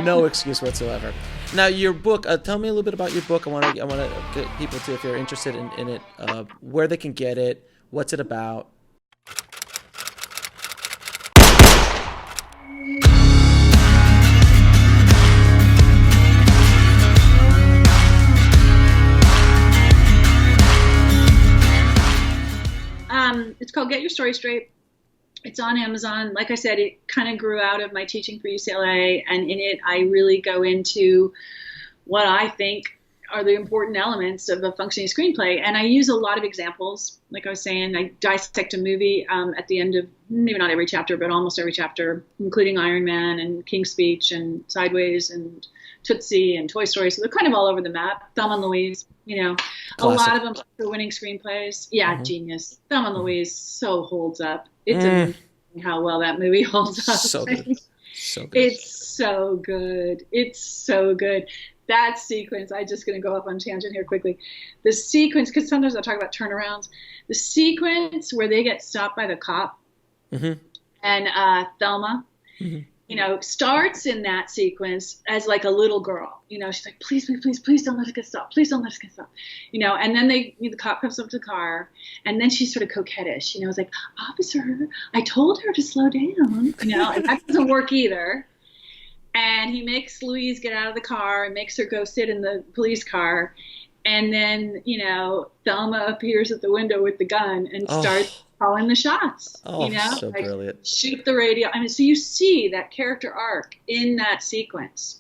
No excuse whatsoever. Now, your book. Tell me a little bit about your book. I want to get people to, if they're interested in it, where they can get it. What's it about? It's called Get Your Story Straight. It's on Amazon. Like I said, it kind of grew out of my teaching for UCLA, and in it, I really go into what I think are the important elements of a functioning screenplay. And I use a lot of examples. Like I was saying, I dissect a movie at the end of, maybe not every chapter, but almost every chapter, including Iron Man and King's Speech and Sideways and Tootsie and Toy Story. So they're kind of all over the map. Thelma and Louise, a lot of them are winning screenplays. Yeah, genius. Thelma and Louise so holds up. It's amazing how well that movie holds up. So good. So good. It's so good. It's so good. That sequence, I'm just going to go off on a tangent here quickly. The sequence, because sometimes I talk about turnarounds. The sequence where they get stopped by the cop and Thelma, starts in that sequence as like a little girl. She's like, please, please, please, please don't let us get stopped. Please don't let us get stopped. And then the cop comes up to the car, and then she's sort of coquettish. It's like, officer, I told her to slow down. And that doesn't work either. And he makes Louise get out of the car and makes her go sit in the police car. And then, Thelma appears at the window with the gun and starts calling the shots. So like, brilliant. Shoot the radio. So you see that character arc in that sequence,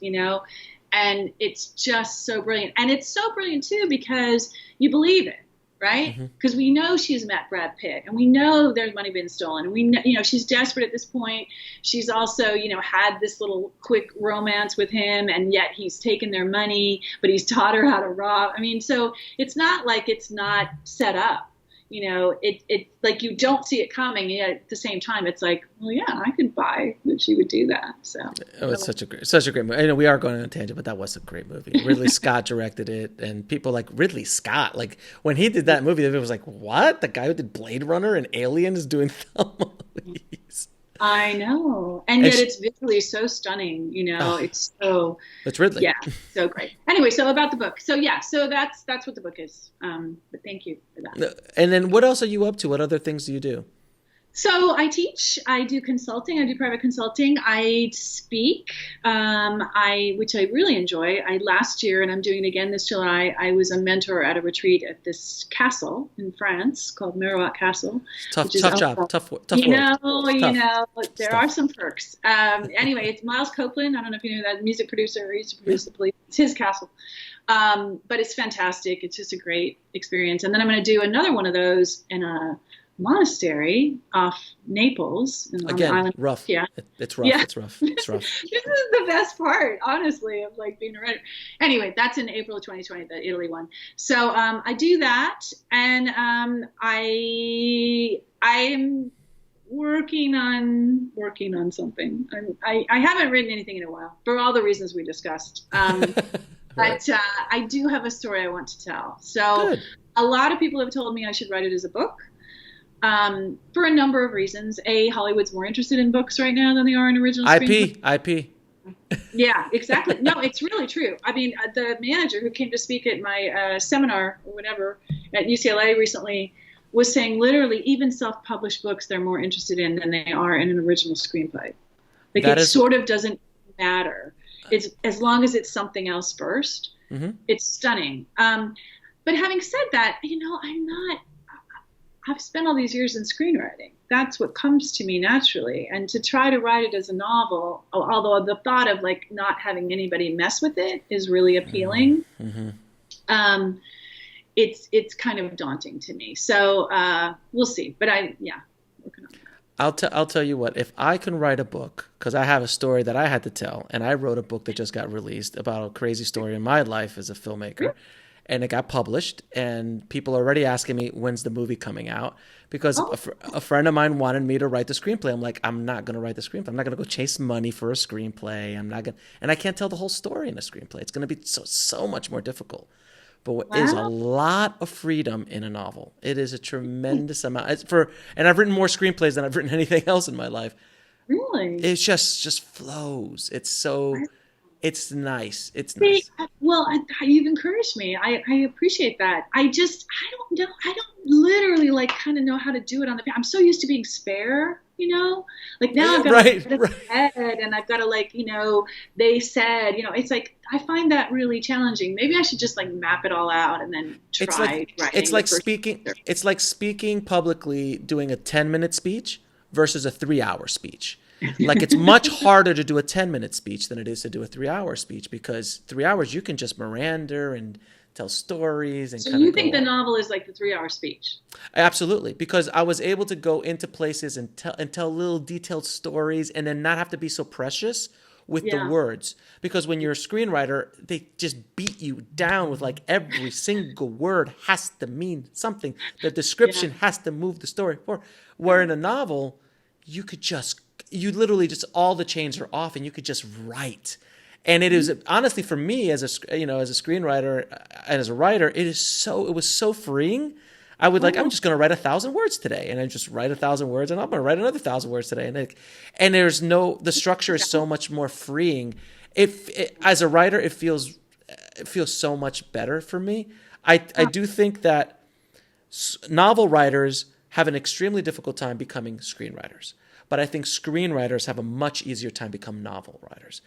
and it's just so brilliant. And it's so brilliant, too, because you believe it. Right? Because we know she's met Brad Pitt, and we know there's money being stolen, and we know, she's desperate at this point. She's also, had this little quick romance with him, and yet he's taken their money, but he's taught her how to rob. So it's not like it's not set up. It like you don't see it coming, yet at the same time, it's like, well, yeah, I could buy that she would do that. So it's such a great movie. I know we are going on a tangent, but that was a great movie. Ridley Scott directed it, and people like Ridley Scott. Like when he did that movie, it was like, what? The guy who did Blade Runner and Alien is doing Thelma Louise. I know, and yet it's visually so stunning. It's Ridley. Yeah, so great. Anyway, so about the book. So that's what the book is. But thank you for that. And then, what else are you up to? What other things do you do? So I teach, I do consulting, I do private consulting, I speak, which I really enjoy. Last year, and I'm doing it again this July, I was a mentor at a retreat at this castle in France called Miroir Castle. Tough job, tough work. There are some perks. Anyway, it's Miles Copeland. I don't know if you know that music producer. He used to produce The Police. It's his castle. But it's fantastic. It's just a great experience. And then I'm going to do another one of those in a monastery off Naples on the island. Rough. Yeah, it's rough. Yeah. It's rough. This is the best part, honestly, of like being a writer. Anyway, that's in April of 2020, the Italy one. So I do that, and I'm working on something. I haven't written anything in a while for all the reasons we discussed. But I do have a story I want to tell. So Good. A lot of people have told me I should write it as a book. For a number of reasons. A, Hollywood's more interested in books right now than they are in original screenplays. IP. Yeah, exactly. No, it's really true. The manager who came to speak at my seminar or whatever at UCLA recently was saying literally even self-published books they're more interested in than they are in an original screenplay. Like sort of doesn't matter. It's as long as it's something else first. It's stunning. But having said that, I've spent all these years in screenwriting. That's what comes to me naturally. And to try to write it as a novel, although the thought of like not having anybody mess with it is really appealing. It's kind of daunting to me. So we'll see. But working on it. I'll tell you what, if I can write a book, because I have a story that I had to tell, and I wrote a book that just got released about a crazy story in my life as a filmmaker. And it got published, and people are already asking me, when's the movie coming out? Because a friend of mine wanted me to write the screenplay. I'm like, I'm not going to write the screenplay. I'm not going to go chase money for a screenplay. And I can't tell the whole story in a screenplay. It's going to be so much more difficult. But what is a lot of freedom in a novel. It is a tremendous amount. And I've written more screenplays than I've written anything else in my life. Really? It just flows. It's so It's nice. It's See, nice. well, you've encouraged me. I appreciate that. I don't know. I don't literally like kind of know how to do it on the. I'm so used to being spare, like now I've got to Right, write it right. ahead and I've got to like, they said, it's like, I find that really challenging. Maybe I should just like map it all out and then It's try like it's writing the like first. speaking it's like speaking publicly doing a 10-minute speech versus a 3-hour speech. Like it's much harder to do a 10-minute speech than it is to do a 3-hour speech because 3 hours you can just Miranda and tell stories and So kind you of think go the on. novel is like the 3 hour speech? Absolutely, because I was able to go into places and tell little detailed stories and then not have to be so precious with the Yeah. words. Because when you're a screenwriter, they just beat you down with like every single word has to mean something. The Yeah. description has to move the story forward. Where Yeah. in a novel, you could just you literally just all the chains are off and you could just write. And it is honestly for me as a screenwriter and as a writer, it was so freeing. I would like I'm Oh, just going to write 1,000 words today, and I just write 1,000 words, and I'm going to write another 1,000 words today, and there's no the structure is so much more freeing. If it, as a writer, it feels so much better for me. I do think that novel writers have an extremely difficult time becoming screenwriters, but I think screenwriters have a much easier time becoming novel writers.